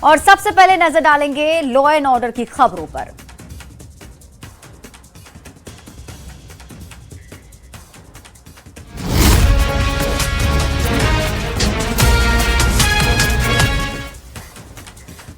और सबसे पहले नजर डालेंगे लॉ एंड ऑर्डर की खबरों पर।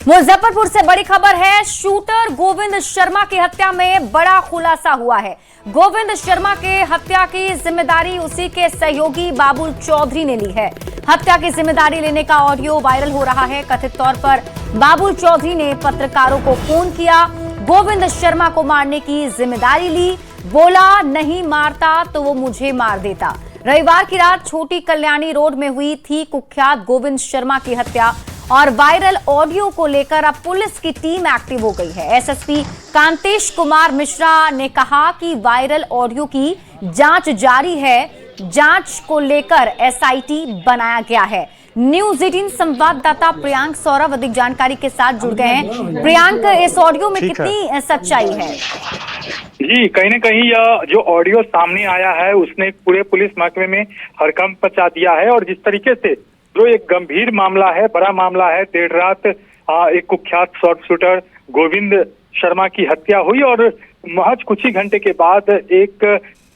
मुजफ्फरपुर से बड़ी खबर है। शूटर गोविंद शर्मा की हत्या में बड़ा खुलासा हुआ है। गोविंद शर्मा के हत्या की जिम्मेदारी उसी के सहयोगी बाबुल चौधरी ने ली है। हत्या की जिम्मेदारी लेने का ऑडियो वायरल हो रहा है। कथित तौर पर बाबुल चौधरी ने पत्रकारों को फोन किया, गोविंद शर्मा को मारने की जिम्मेदारी ली, बोला नहीं मारता तो वो मुझे मार देता। रविवार की रात छोटी कल्याणी रोड में हुई थी कुख्यात गोविंद शर्मा की हत्या और वायरल ऑडियो को लेकर अब पुलिस की टीम एक्टिव हो गई है। एसएसपी कांतेश कुमार मिश्रा ने कहा कि वायरल ऑडियो की जांच जारी है। जांच को लेकर एसआईटी बनाया गया है। न्यूज 18 संवाददाता प्रियांक सौरभ अधिक जानकारी के साथ जुड़ गए हैं। प्रियांक, इस ऑडियो में कितनी सच्चाई है? जी, कहीं न कहीं यह जो ऑडियो सामने आया है उसने पूरे पुलिस महकमे में हड़कंप मचा दिया है। और जिस तरीके से जो एक गंभीर मामला है, बड़ा मामला है, देर रात एक कुख्यात शॉर्ट शूटर गोविंद शर्मा की हत्या हुई और महज कुछ ही घंटे के बाद एक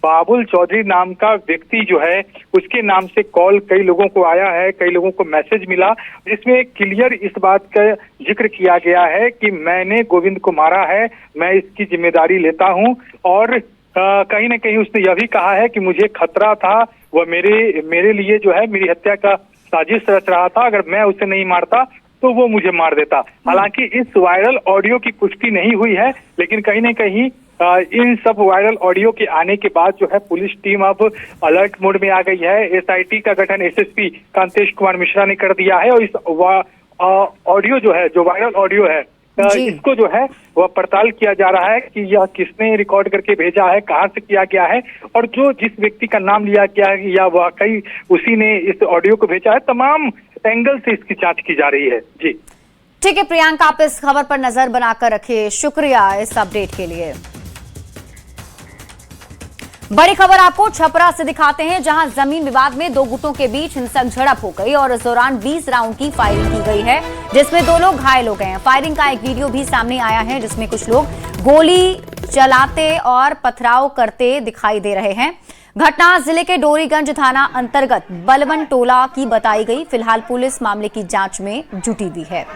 बाबुल चौधरी नाम का व्यक्ति जो है उसके नाम से कॉल कई लोगों को आया है, कई लोगों को मैसेज मिला, जिसमें क्लियर इस बात का जिक्र किया गया है कि मैंने गोविंद को मारा है, मैं इसकी जिम्मेदारी लेता हूं। और कहीं न कहीं उसने यह भी कहा है कि मुझे खतरा था, वह मेरे लिए जो है मेरी हत्या का साजिश रच रहा था, अगर मैं उसे नहीं मारता तो वो मुझे मार देता। हालांकि इस वायरल ऑडियो की पुष्टि नहीं हुई है, लेकिन कहीं न कहीं इन सब वायरल ऑडियो के आने के बाद जो है पुलिस टीम अब अलर्ट मोड में आ गई है। एसआईटी का गठन एसएसपी कांतेश कुमार मिश्रा ने कर दिया है और इस ऑडियो जो है, जो वायरल ऑडियो है, इसको जो है वह पड़ताल किया जा रहा है कि यह किसने रिकॉर्ड करके भेजा है, कहां से किया गया है और जो जिस व्यक्ति का नाम लिया गया है या वाकई उसी ने इस ऑडियो को भेजा है। तमाम एंगल से इसकी जांच की जा रही है। जी ठीक है प्रियांक, आप इस खबर पर नजर बनाकर रखिए। शुक्रिया इस अपडेट के लिए। बड़ी खबर आपको छपरा से दिखाते हैं, जहां जमीन विवाद में दो गुटों के बीच हिंसक झड़प हो गई और इस दौरान 20 राउंड की फायरिंग की गई है, जिसमें 2 लोग घायल हो गए हैं। फायरिंग का एक वीडियो भी सामने आया है, जिसमें कुछ लोग गोली चलाते और पथराव करते दिखाई दे रहे हैं। घटना जिले के डोरीगंज थाना अंतर्गत बलवन टोला की बताई गई। फिलहाल पुलिस मामले की जांच में जुटी हुई है।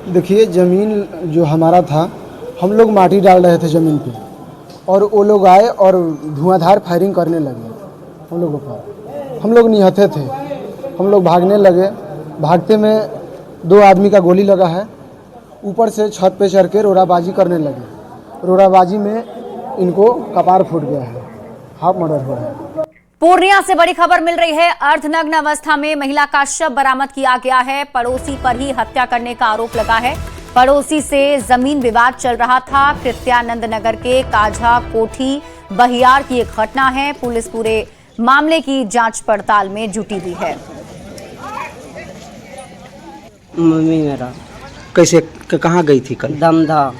देखिए, जमीन जो हमारा था, हम लोग माटी डाल रहे थे ज़मीन पे और वो लोग आए और धुआंधार फायरिंग करने लगे हम लोगों पर। हम लोग निहत्थे थे, हम लोग भागने लगे। भागते में 2 आदमी का गोली लगा है। ऊपर से छत पे चढ़ के रोड़ाबाजी करने लगे। रोड़ाबाजी में इनको कपार फूट गया है, हाफ मर्डर हुआ है। पूर्णिया से बड़ी खबर मिल रही है। अर्धनग्न अवस्था में महिला का शव बरामद किया गया है। पड़ोसी पर ही हत्या करने का आरोप लगा है। पड़ोसी से जमीन विवाद चल रहा था। कृत्यानंद नगर के काझा कोठी बहियार की एक घटना है। पुलिस पूरे मामले की जांच पड़ताल में जुटी हुई है। मम्मी मेरा कैसे कहाँ गई थी कल? दमदा।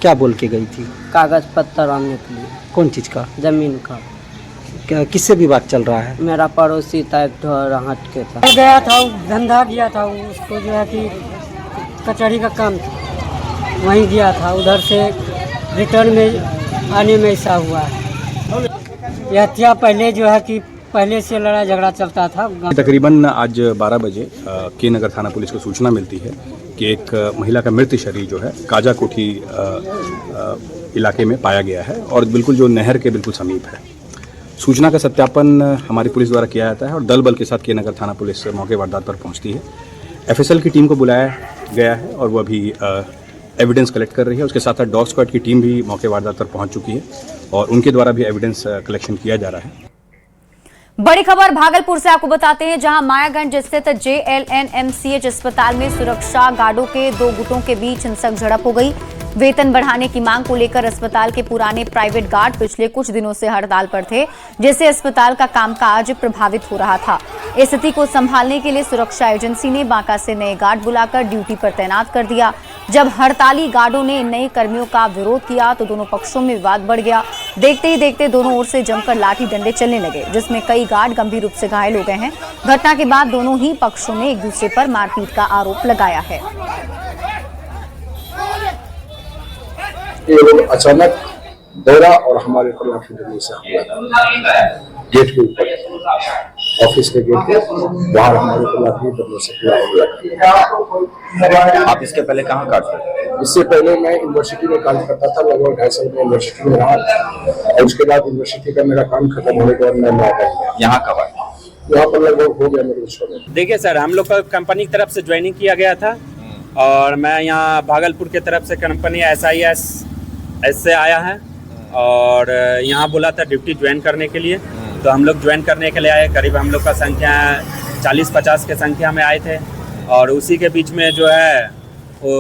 क्या बोल के गई थी? कागज पत्तर आने के लिए। कौन चीज का? जमीन का। क्या किससे विवाद चल रहा है? मेरा पड़ोसी था, एक हट के था। गया था, धंधा किया था उसको, जो है कि कचहरी का काम था, वहीं गया था। उधर से रिटर्न में आने में ऐसा हुआ है। यह हत्या पहले जो है कि पहले से लड़ाई झगड़ा चलता था। तकरीबन आज 12 बजे के नगर थाना पुलिस को सूचना मिलती है कि एक महिला का मृत शरीर जो है काजा कोठी इलाके में पाया गया है और बिल्कुल जो नहर के बिल्कुल समीप है। सूचना का सत्यापन हमारी पुलिस द्वारा किया जाता है और दल बल के साथ के नगर थाना पुलिस मौके वारदात पर पहुंचती है। एफएसएल की टीम को बुलाया गया है और वो अभी एविडेंस कलेक्ट कर रही है। उसके साथ साथ डॉग स्क्वाड की टीम भी मौके वारदात पर पहुंच चुकी है और उनके द्वारा भी एविडेंस कलेक्शन किया जा रहा है। बड़ी खबर भागलपुर से आपको बताते हैं, जहां मायागंज स्थित JLNMCH अस्पताल में सुरक्षा गार्डों के 2 गुटों के बीच हिंसक झड़प हो गई। वेतन बढ़ाने की मांग को लेकर अस्पताल के पुराने प्राइवेट गार्ड पिछले कुछ दिनों से हड़ताल पर थे, जिससे अस्पताल का कामकाज प्रभावित हो रहा था। इस स्थिति को संभालने के लिए सुरक्षा एजेंसी ने बांका से नए गार्ड बुलाकर ड्यूटी पर तैनात कर दिया। जब हड़ताली गार्डों ने इन नए कर्मियों का विरोध किया तो दोनों पक्षों में विवाद बढ़ गया। देखते ही देखते दोनों ओर से जमकर लाठी डंडे चलने लगे, जिसमें कई गार्ड गंभीर रूप से घायल हो गए हैं। घटना के बाद दोनों ही पक्षों ने एक दूसरे पर मारपीट का आरोप लगाया है। ये लोग अचानक दौड़ा और हमारे ऊपर लाठी डंडे से हमला गेट के ऊपर, ऑफिस के गेट के बाहर हमारे ऊपर लाठी डंडे से हमला। आप इसके पहले कहाँ काटते थे? इससे पहले मैं यूनिवर्सिटी में काम करता था, लगभग 2.5 साल में यूनिवर्सिटी में रहा और उसके बाद यूनिवर्सिटी का मेरा काम खत्म होने के बाद मैं आ गया। यहाँ कब आए? यहाँ पर लगभग हो गया मेरे को। देखिए सर, हम लोग का कंपनी की तरफ से ज्वाइनिंग किया गया था और मैं यहाँ भागलपुर की तरफ से कंपनी SIS से आया है और यहाँ बोला था ड्यूटी ज्वाइन करने के लिए, तो हम लोग ज्वाइन करने के लिए आए। करीब हम लोग का संख्या 40-50 के संख्या में आए थे और उसी के बीच में जो है वो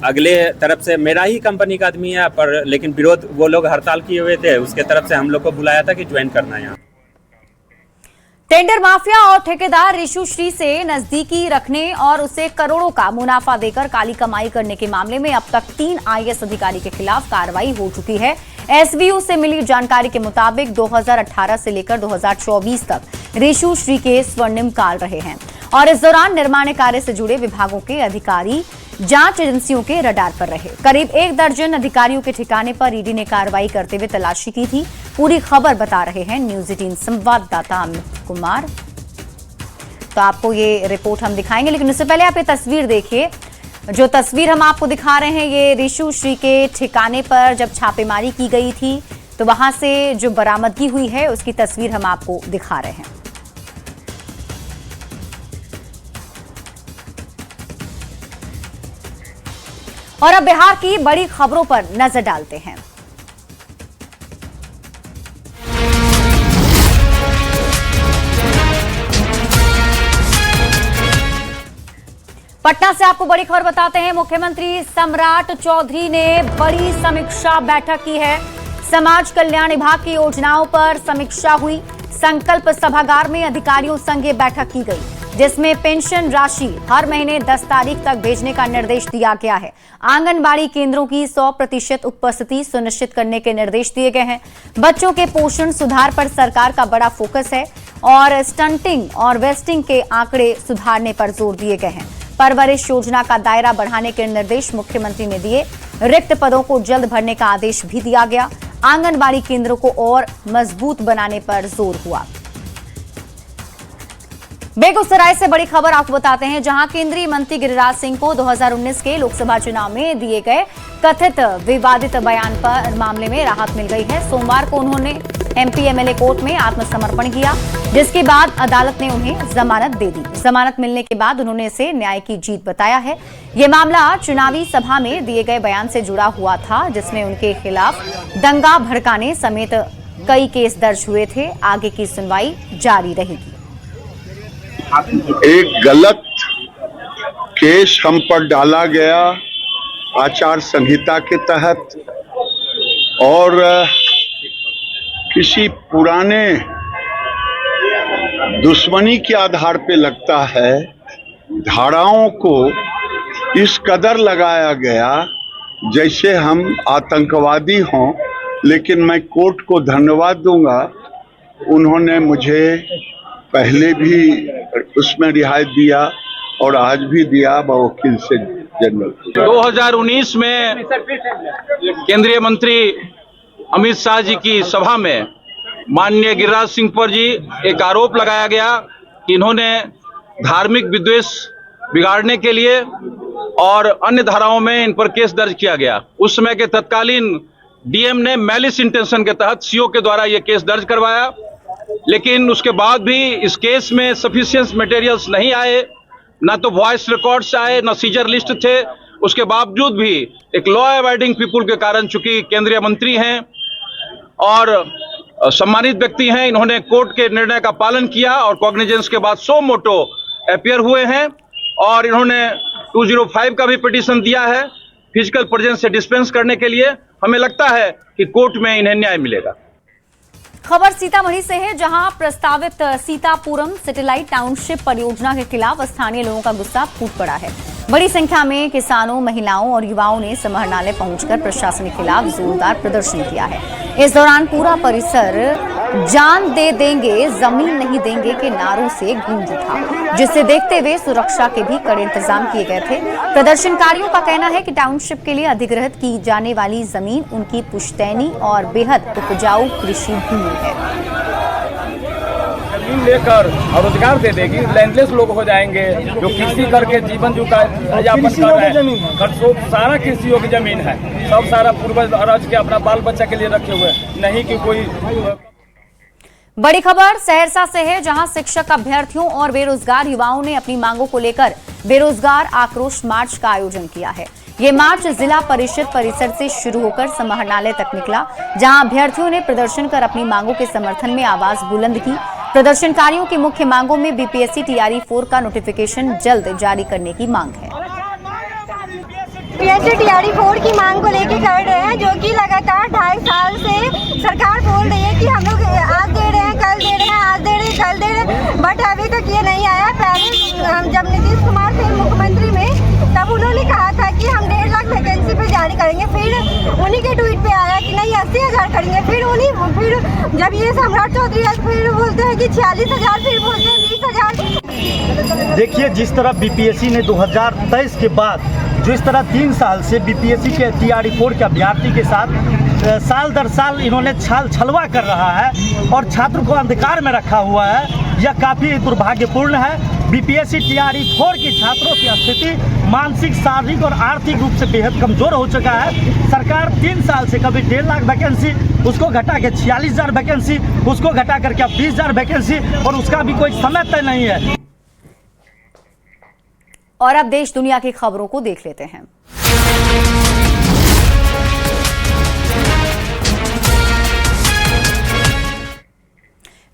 अगले तरफ से मेरा ही कंपनी का आदमी है, पर लेकिन विरोध वो लोग हड़ताल किए हुए थे, उसके तरफ से हम लोग को बुलाया था कि ज्वाइन करना है। यहाँ टेंडर माफिया और ठेकेदार रिशु श्री से नजदीकी रखने और उसे करोड़ों का मुनाफा देकर काली कमाई करने के मामले में अब तक 3 IAS अधिकारी के खिलाफ कार्रवाई हो चुकी है। SBU से मिली जानकारी के मुताबिक 2018 से लेकर 2024 तक रिशु श्री के स्वर्णिम काल रहे हैं और इस दौरान निर्माण कार्य से जुड़े विभागों के अधिकारी जांच एजेंसियों के रडार पर रहे। करीब 1 दर्जन अधिकारियों के ठिकाने पर ईडी ने कार्रवाई करते हुए तलाशी की थी। पूरी खबर बता रहे हैं न्यूज 18 संवाददाता अमित कुमार। तो आपको ये रिपोर्ट हम दिखाएंगे, लेकिन उससे पहले आप ये तस्वीर देखिए। जो तस्वीर हम आपको दिखा रहे हैं, ये रिशु श्री के ठिकाने पर जब छापेमारी की गई थी तो वहां से जो बरामदगी हुई है उसकी तस्वीर हम आपको दिखा रहे हैं। और अब बिहार की बड़ी खबरों पर नजर डालते हैं। पटना से आपको बड़ी खबर बताते हैं। मुख्यमंत्री सम्राट चौधरी ने बड़ी समीक्षा बैठक की है। समाज कल्याण विभाग की योजनाओं पर समीक्षा हुई। संकल्प सभागार में अधिकारियों संग ये बैठक की गई, जिसमें पेंशन राशि हर महीने 10 तारीख तक भेजने का निर्देश दिया गया है। आंगनबाड़ी केंद्रों की 100% उपस्थिति सुनिश्चित करने के निर्देश दिए गए हैं। बच्चों के पोषण सुधार पर सरकार का बड़ा फोकस है और स्टंटिंग और वेस्टिंग के आंकड़े सुधारने पर जोर दिए गए हैं। परवरिश योजना का दायरा बढ़ाने के निर्देश मुख्यमंत्री ने दिए। रिक्त पदों को जल्द भरने का आदेश भी दिया गया। आंगनबाड़ी केंद्रों को और मजबूत बनाने पर जोर हुआ। बेगूसराय से बड़ी खबर आपको बताते हैं, जहां केंद्रीय मंत्री गिरिराज सिंह को 2019 के लोकसभा चुनाव में दिए गए कथित विवादित बयान पर मामले में राहत मिल गई है। सोमवार को उन्होंने MP MLA कोर्ट में आत्मसमर्पण किया, जिसके बाद अदालत ने उन्हें जमानत दे दी। जमानत मिलने के बाद उन्होंने इसे न्याय की जीत बताया है। ये मामला चुनावी सभा में दिए गए बयान से जुड़ा हुआ था, जिसमें उनके खिलाफ दंगा भड़काने समेत कई केस दर्ज हुए थे। आगे की सुनवाई जारी रहेगी। एक गलत केस हम पर डाला गया आचार संहिता के तहत और किसी पुराने दुश्मनी के आधार पे लगता है। धाराओं को इस कदर लगाया गया जैसे हम आतंकवादी हों, लेकिन मैं कोर्ट को धन्यवाद दूंगा, उन्होंने मुझे पहले भी उसमें रिहायत दिया और आज भी दिया बवकील से जनरल। 2019 में केंद्रीय मंत्री अमित शाह जी की सभा में माननीय गिरिराज सिंह पर जी एक आरोप लगाया गया कि इन्होंने धार्मिक विद्वेष बिगाड़ने के लिए और अन्य धाराओं में इन पर केस दर्ज किया गया। उस समय के तत्कालीन DM ने मैलिस इंटेंशन के तहत CO के द्वारा यह केस दर्ज करवाया, लेकिन उसके बाद भी इस केस में सफिशिएंट मटेरियल्स नहीं आए, ना तो वॉइस रिकॉर्ड्स आए, ना सीजर लिस्ट थे। उसके बावजूद भी एक लॉ अबाइडिंग पीपुल के कारण, चूंकि केंद्रीय मंत्री हैं और सम्मानित व्यक्ति हैं, इन्होंने कोर्ट के निर्णय का पालन किया और कॉग्निजेंस के बाद सो मोटो अपीयर हुए हैं और इन्होंने 205 का भी पिटीशन दिया है फिजिकल प्रेजेंस से डिस्पेंस करने के लिए। हमें लगता है कि कोर्ट में इन्हें न्याय मिलेगा। खबर सीतामढ़ी से है, जहां प्रस्तावित सीतापुरम सैटेलाइट टाउनशिप परियोजना के खिलाफ स्थानीय लोगों का गुस्सा फूट पड़ा है। बड़ी संख्या में किसानों, महिलाओं और युवाओं ने समाहरणालय पहुंचकर प्रशासन के खिलाफ जोरदार प्रदर्शन किया है। इस दौरान पूरा परिसर जान दे देंगे, जमीन नहीं देंगे के नारों से गूंज उठा, जिसे देखते हुए सुरक्षा के भी कड़े इंतजाम किए गए थे। प्रदर्शनकारियों का कहना है कि टाउनशिप के लिए अधिग्रहित की जाने वाली जमीन उनकी पुश्तैनी और बेहद उपजाऊ कृषि भूमि है। जमीन लेकर और रोजगार दे देगी, लैंडलेस लोग हो जाएंगे जो कृषि करके जीवन यापन कर रहे हैं। सारा कृषियों की जमीन है, सब सारा पूर्वज अरज के अपना बाल बच्चा के लिए रखे हुए, नहीं कि कोई। बड़ी खबर सहरसा से है, जहां शिक्षक, अभ्यर्थियों और बेरोजगार युवाओं ने अपनी मांगों को लेकर बेरोजगार आक्रोश मार्च का आयोजन किया है। ये मार्च जिला परिषद परिसर से शुरू होकर समाहरणालय तक निकला, जहां अभ्यर्थियों ने प्रदर्शन कर अपनी मांगों के समर्थन में आवाज बुलंद की। प्रदर्शनकारियों की मुख्य मांगों में बीपीएससी TRE 4 का नोटिफिकेशन जल्द जारी करने की मांग है। बीपीएससी TRE 4 की मांग को लेकर कर रहे हैं, जो कि लगातार 2.5 साल से सरकार बोल रही है कि हम लोग आज दे रहे हैं, कल दे रहे हैं, आज दे रहे हैं, कल दे रहे हैं, बट अभी तक ये नहीं आया। पहले जब नीतीश कुमार थे मुख्यमंत्री में, तब उन्होंने कहा था कि हम 1.5 लाख वैकेंसी पे जारी करेंगे, फिर उन्हीं के ट्वीट पे आया कि नहीं 80,000 करेंगे, फिर जब ये सम्राट चौधरी फिर बोलते हैं कि 46,000, फिर बोलते हैं 20,000। देखिए, जिस तरह बीपीएससी ने 2023 के बाद जो इस तरह 3 साल से बीपीएससी के TRE 4 के अभ्यर्थी के साथ साल दर साल इन्होंने छलवा कर रहा है और छात्र को अंधकार में रखा हुआ है, यह काफ़ी दुर्भाग्यपूर्ण है। बीपीएससी TRE 4 के छात्रों की स्थिति मानसिक, शारीरिक और आर्थिक रूप से बेहद कमजोर हो चुका है। सरकार 3 साल से कभी 1.5 लाख वैकेंसी, उसको घटा के 46,000 वैकेंसी, उसको घटा करके अब 20,000 वैकेंसी, और उसका भी कोई समय तय नहीं है। और अब देश दुनिया की खबरों को देख लेते हैं।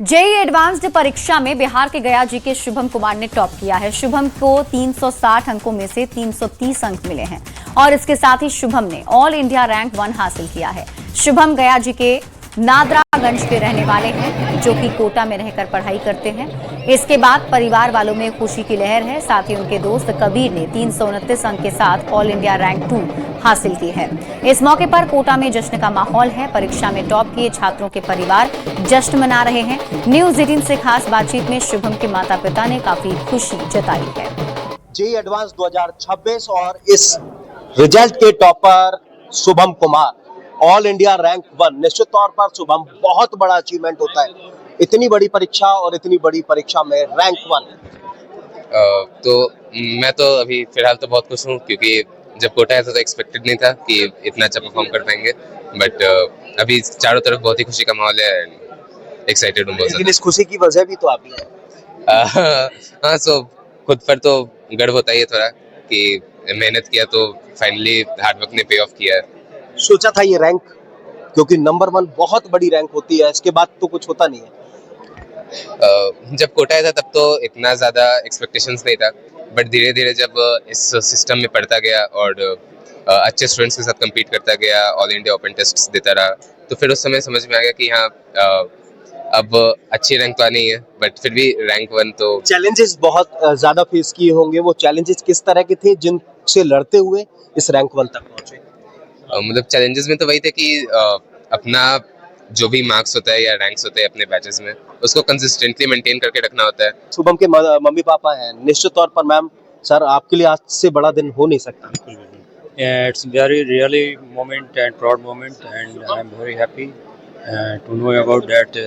जेईई एडवांस्ड परीक्षा में बिहार के गया जी के शुभम कुमार ने टॉप किया है। शुभम को 360 अंकों में से 330 अंक मिले हैं और इसके साथ ही शुभम ने ऑल इंडिया रैंक 1 हासिल किया है। शुभम गया जी के नादरागंज के रहने वाले हैं, जो कि कोटा में रहकर पढ़ाई करते हैं। इसके बाद परिवार वालों में खुशी की लहर है। साथ ही उनके दोस्त कबीर ने 329 अंक के साथ ऑल इंडिया रैंक 2 हासिल की है। इस मौके पर कोटा में जश्न का माहौल है। परीक्षा में टॉप किए छात्रों के परिवार जश्न मना रहे हैं। न्यूज़ 18 से खास बातचीत में शुभम के माता पिता ने काफी खुशी जताई है। जेईई एडवांस 2026 और इस रिजल्ट के topper Shubham Kumar, all India rank 1। निश्चित तौर पर शुभम बहुत बड़ा अचीवमेंट होता है, इतनी बड़ी परीक्षा और इतनी बड़ी परीक्षा में रैंक 1। तो मैं तो अभी फिलहाल तो बहुत खुश हूँ, क्योंकि जब कोटा आया था तो एक्सपेक्टेड नहीं था कि इतना अच्छा परफॉर्म कर पाएंगे, बट अभी चारों तरफ बहुत ही खुशी का माहौल है, एक्साइटेड हूँ बहुत। लेकिन इस खुशी की वजह भी तो आप ही है। हाँ, सो खुद पर तो गर्व होता ही है थोड़ा कि मेहनत किया तो फाइनली हार्ड वर्क ने पे ऑफ किया है। सोचा था ये रैंक, क्योंकि नंबर 1 बहुत बड़ी रैंक होती है, इसके बाद तो कुछ होता नहीं है। जब कोटा आया था तब तो इतना ज्यादा एक्सपेक्टेशंस नहीं था, बट धीरे धीरे जब इस सिस्टम में पढ़ता गया और अच्छे स्टूडेंट्स के साथ compete करता गया, ऑल इंडिया ओपन टेस्ट देता रहा, तो फिर उस समय समझ में आ गया कि हाँ अब अच्छी रैंक तो आनी है, बट फिर भी रैंक 1 तो। चैलेंजेस बहुत ज्यादा फेस किए होंगे, वो चैलेंजेस किस तरह के थे जिनसे लड़ते हुए इस रैंक 1 तक पहुंचे? मतलब चैलेंजेस में तो वही थे कि अपना जो भी मार्क्स होता है या रैंक्स होते हैं अपने बैचेस में, उसको कंसिस्टेंटली मेंटेन करके रखना होता है। शुभम के मम्मी पापा हैं, निश्चित तौर पर मैम सर आपके लिए आज से बड़ा दिन हो नहीं सकता। It's very really moment and proud moment, and I'm very happy to know about that.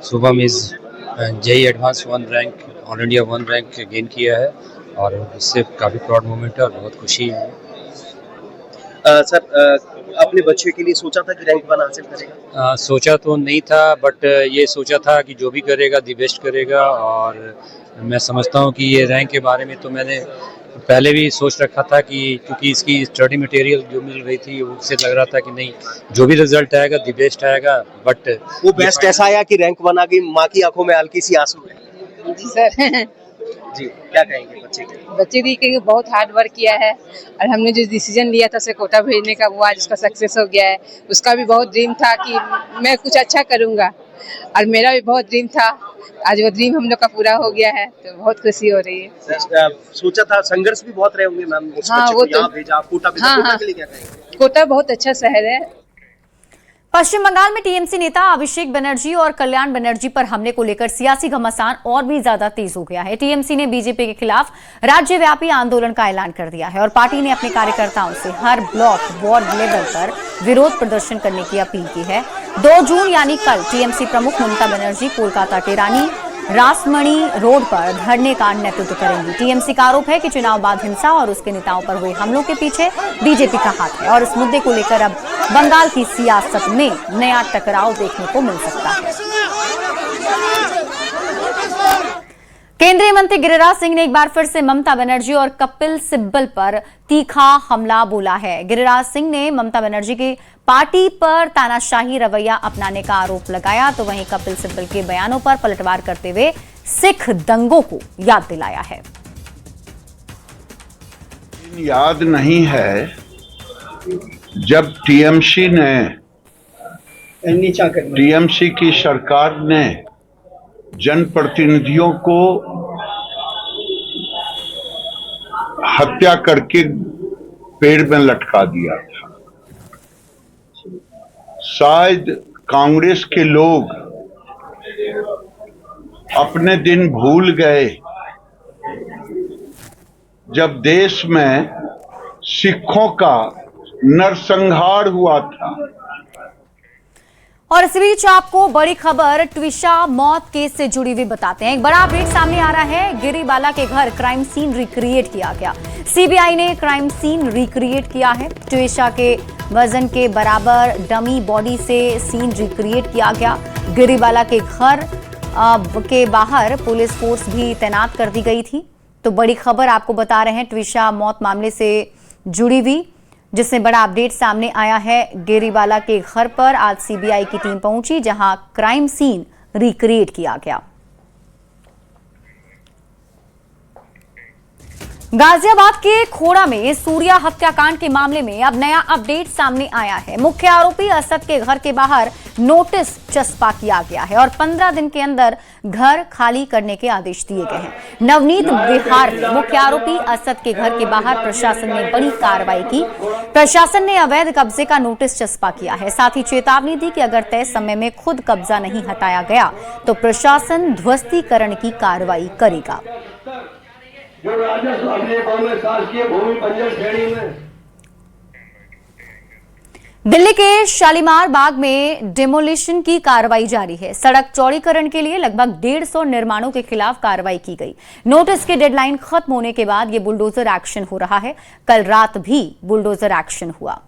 Shubham is JEE Advanced 1 rank, All India 1 rank gain किया है और इससे काफ़ी प्राउड मोमेंट है और बहुत खुशी है। सर अपने बच्चे के लिए सोचा था कि रैंक 1 हासिल करेगा? सोचा तो नहीं था, बट ये सोचा था कि जो भी करेगा दी बेस्ट करेगा, और मैं समझता हूँ कि ये रैंक के बारे में तो मैंने पहले भी सोच रखा था कि क्योंकि इसकी स्टडी मटेरियल जो मिल रही थी उससे लग रहा था कि नहीं जो भी रिजल्ट आएगा दी बेस्ट आएगा, बट वो बेस्ट ऐसा आया कि रैंक 1 आ गई, माँ की आंखों में हल्की सी आंसू है। जी सर जी, क्या कहेंगे बच्चे के? बच्चे भी कहेंगे बहुत हार्ड वर्क किया है और हमने जो डिसीजन लिया था उसे कोटा भेजने का वो आज उसका सक्सेस हो गया है। उसका भी बहुत ड्रीम था कि मैं कुछ अच्छा करूँगा और मेरा भी बहुत ड्रीम था, आज वो ड्रीम हम लोग का पूरा हो गया है तो बहुत खुशी हो रही है। सोचा था, संघर्ष भी बहुत रहे होंगे मैम, उस हाँ, बच्चे वो को यहाँ भेजा, कोटा भेजा, हाँ, कोटा के लिए क्या कहेंगे? कोटा बहुत अच्छा शहर है। पश्चिम बंगाल में टीएमसी नेता अभिषेक बनर्जी और कल्याण बनर्जी पर हमले को लेकर सियासी घमासान और भी ज्यादा तेज हो गया है। टीएमसी ने बीजेपी के खिलाफ राज्यव्यापी आंदोलन का ऐलान कर दिया है और पार्टी ने अपने कार्यकर्ताओं से हर ब्लॉक वार्ड लेवल पर विरोध प्रदर्शन करने की अपील की है। 2 जून यानी कल टीएमसी प्रमुख ममता बनर्जी कोलकाता टेरानी रासमणी रोड पर धरने का नेतृत्व करेंगी। टीएमसी का आरोप है कि चुनाव बाद हिंसा और उसके नेताओं पर हुए हमलों के पीछे बीजेपी का हाथ है और इस मुद्दे को लेकर अब बंगाल की सियासत में नया टकराव देखने को मिल सकता है। केंद्रीय मंत्री गिरिराज सिंह ने एक बार फिर से ममता बनर्जी और कपिल सिब्बल पर तीखा हमला बोला है। गिरिराज सिंह ने ममता बनर्जी की पार्टी पर तानाशाही रवैया अपनाने का आरोप लगाया तो वहीं कपिल सिब्बल के बयानों पर पलटवार करते हुए सिख दंगों को याद दिलाया है। याद नहीं है जब टीएमसी की सरकार ने जनप्रतिनिधियों को हत्या करके पेड़ में लटका दिया था। शायद कांग्रेस के लोग अपने दिन भूल गए जब देश में सिखों का नरसंहार हुआ था। और इस बीच आपको बड़ी खबर ट्विशा मौत केस से जुड़ी हुई बताते हैं। एक बड़ा अपडेट सामने आ रहा है। गिरिबाला के घर क्राइम सीन रिक्रिएट किया गया। सीबीआई ने क्राइम सीन रिक्रिएट किया है। ट्विशा के वजन के बराबर डमी बॉडी से सीन रिक्रिएट किया गया। गिरिबाला के घर के बाहर पुलिस फोर्स भी तैनात कर दी गई थी। तो बड़ी खबर आपको बता रहे हैं ट्विशा मौत मामले से जुड़ी हुई, जिसमें बड़ा अपडेट सामने आया है। गिरिबाला के घर पर आज सीबीआई की टीम पहुंची जहां क्राइम सीन रिक्रिएट किया गया। गाजियाबाद के खोड़ा में सूर्या हत्याकांड के मामले में अब नया अपडेट सामने आया है। मुख्य आरोपी असद के घर के बाहर नोटिस चस्पा किया गया है और 15 दिन के अंदर घर खाली करने के आदेश दिए गए हैं। नवनीत बिहार मुख्य आरोपी असद के घर के बाहर प्रशासन ने बड़ी कार्रवाई की। प्रशासन ने अवैध कब्जे का नोटिस चस्पा किया है, साथ ही चेतावनी दी कि अगर तय समय में खुद कब्जा नहीं हटाया गया तो प्रशासन ध्वस्तीकरण की कार्रवाई करेगा। जो राजस्व अपने गांव में शासकीय भूमि बंजर श्रेणी में। दिल्ली के शालीमार बाग में डिमोलिशन की कार्रवाई जारी है। सड़क चौड़ीकरण के लिए लगभग 150 निर्माणों के खिलाफ कार्रवाई की गई। नोटिस के डेडलाइन खत्म होने के बाद ये बुलडोजर एक्शन हो रहा है। कल रात भी बुलडोजर एक्शन हुआ।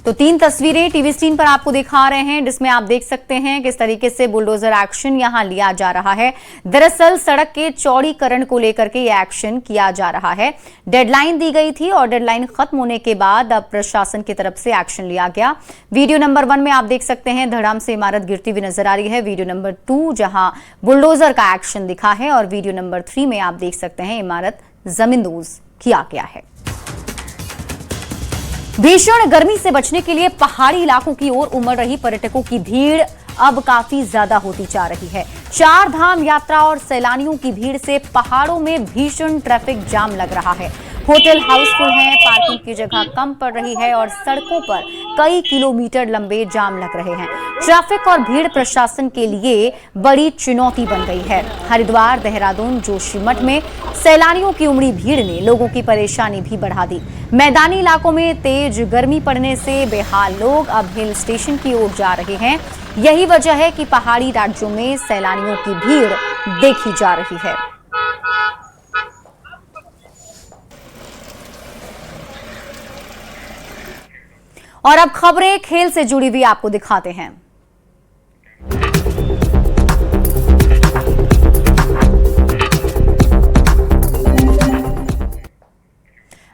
तो 3 तस्वीरें टीवी स्क्रीन पर आपको दिखा रहे हैं, जिसमें आप देख सकते हैं किस तरीके से बुलडोजर एक्शन यहां लिया जा रहा है। दरअसल सड़क के चौड़ीकरण को लेकर के यह एक्शन किया जा रहा है। डेडलाइन दी गई थी और डेडलाइन खत्म होने के बाद अब प्रशासन की तरफ से एक्शन लिया गया। वीडियो नंबर 1 में आप देख सकते हैं धड़ाम से इमारत गिरती हुई नजर आ रही है। वीडियो नंबर 2 जहां बुलडोजर का एक्शन दिखा है और वीडियो नंबर 3 में आप देख सकते हैं इमारत जमींदोज किया गया है। भीषण गर्मी से बचने के लिए पहाड़ी इलाकों की ओर उमड़ रही पर्यटकों की भीड़ अब काफी ज्यादा होती जा रही है। 4 धाम यात्रा और सैलानियों की भीड़ से पहाड़ों में भीषण ट्रैफिक जाम लग रहा है। होटल हाउसफुल हैं, पार्किंग की जगह कम पड़ रही है और सड़कों पर कई किलोमीटर लंबे जाम लग रहे हैं। ट्रैफिक और भीड़ प्रशासन के लिए बड़ी चुनौती बन गई है। हरिद्वार, देहरादून, जोशीमठ में सैलानियों की उमड़ी भीड़ ने लोगों की परेशानी भी बढ़ा दी। मैदानी इलाकों में तेज गर्मी पड़ने से बेहाल लोग अब हिल स्टेशन की ओर जा रहे हैं। यही वजह है कि पहाड़ी राज्यों में सैलानियों की भीड़ देखी जा रही है। और अब खबरें खेल से जुड़ी हुई आपको दिखाते हैं।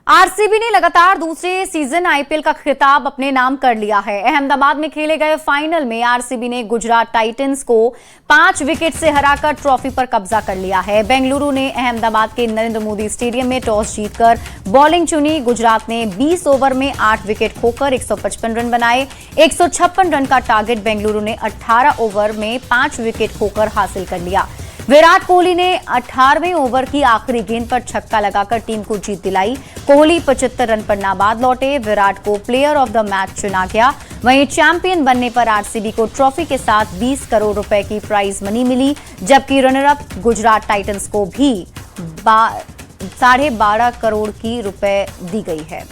आरसीबी ने लगातार दूसरे सीजन आईपीएल का खिताब अपने नाम कर लिया है। अहमदाबाद में खेले गए फाइनल में आरसीबी ने गुजरात टाइटंस को 5 विकेट से हराकर ट्रॉफी पर कब्जा कर लिया है। बेंगलुरु ने अहमदाबाद के नरेंद्र मोदी स्टेडियम में टॉस जीतकर बॉलिंग चुनी। गुजरात ने 20 ओवर में 8 विकेट खोकर 155 रन बनाए। 156 रन का टारगेट बेंगलुरु ने 18 ओवर में 5 विकेट खोकर हासिल कर लिया। विराट कोहली ने 18वें ओवर की आखिरी गेंद पर छक्का लगाकर टीम को जीत दिलाई। कोहली 75 रन पर नाबाद लौटे। विराट को प्लेयर ऑफ द मैच चुना गया। वहीं चैंपियन बनने पर आरसीबी को ट्रॉफी के साथ 20 करोड़ रुपए की प्राइज मनी मिली, जबकि रनर अप गुजरात टाइटंस को भी 12.5 करोड़ की रुपए दी गई है।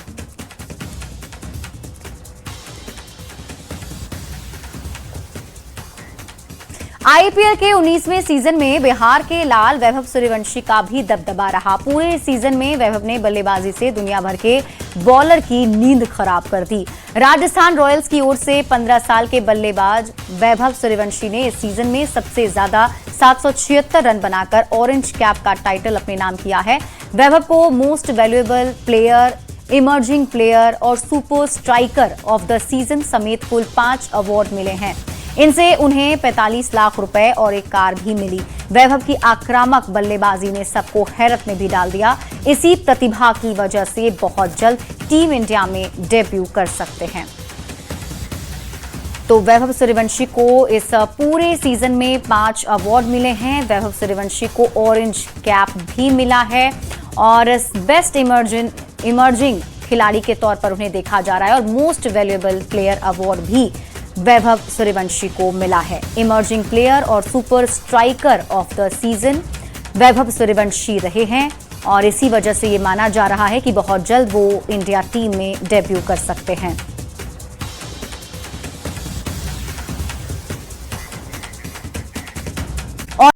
आईपीएल के 19वें सीजन में बिहार के लाल वैभव सूर्यवंशी का भी दबदबा रहा। पूरे सीजन में वैभव ने बल्लेबाजी से दुनिया भर के बॉलर की नींद खराब कर दी। राजस्थान रॉयल्स की ओर से 15 साल के बल्लेबाज वैभव सूर्यवंशी ने इस सीजन में सबसे ज्यादा 776 रन बनाकर ऑरेंज कैप का टाइटल अपने नाम किया है। वैभव को most valuable player, emerging player और super striker of the season समेत कुल 5 अवार्ड मिले हैं। इनसे उन्हें 45 लाख रुपए और एक कार भी मिली। वैभव की आक्रामक बल्लेबाजी ने सबको हैरत में भी डाल दिया। इसी प्रतिभा की वजह से बहुत जल्द टीम इंडिया में डेब्यू कर सकते हैं। तो वैभव सूर्यवंशी को इस पूरे सीजन में 5 अवार्ड मिले हैं। वैभव सूर्यवंशी को ऑरेंज कैप भी मिला है और बेस्ट इमर्जिंग खिलाड़ी के तौर पर उन्हें देखा जा रहा है और मोस्ट वैल्यूएबल प्लेयर अवार्ड भी वैभव सूर्यवंशी को मिला है। इमर्जिंग प्लेयर और super striker of the season Vaibhav Suryavanshi रहे हैं और इसी वजह से ये माना जा रहा है कि बहुत जल्द वो इंडिया टीम में डेब्यू कर सकते हैं।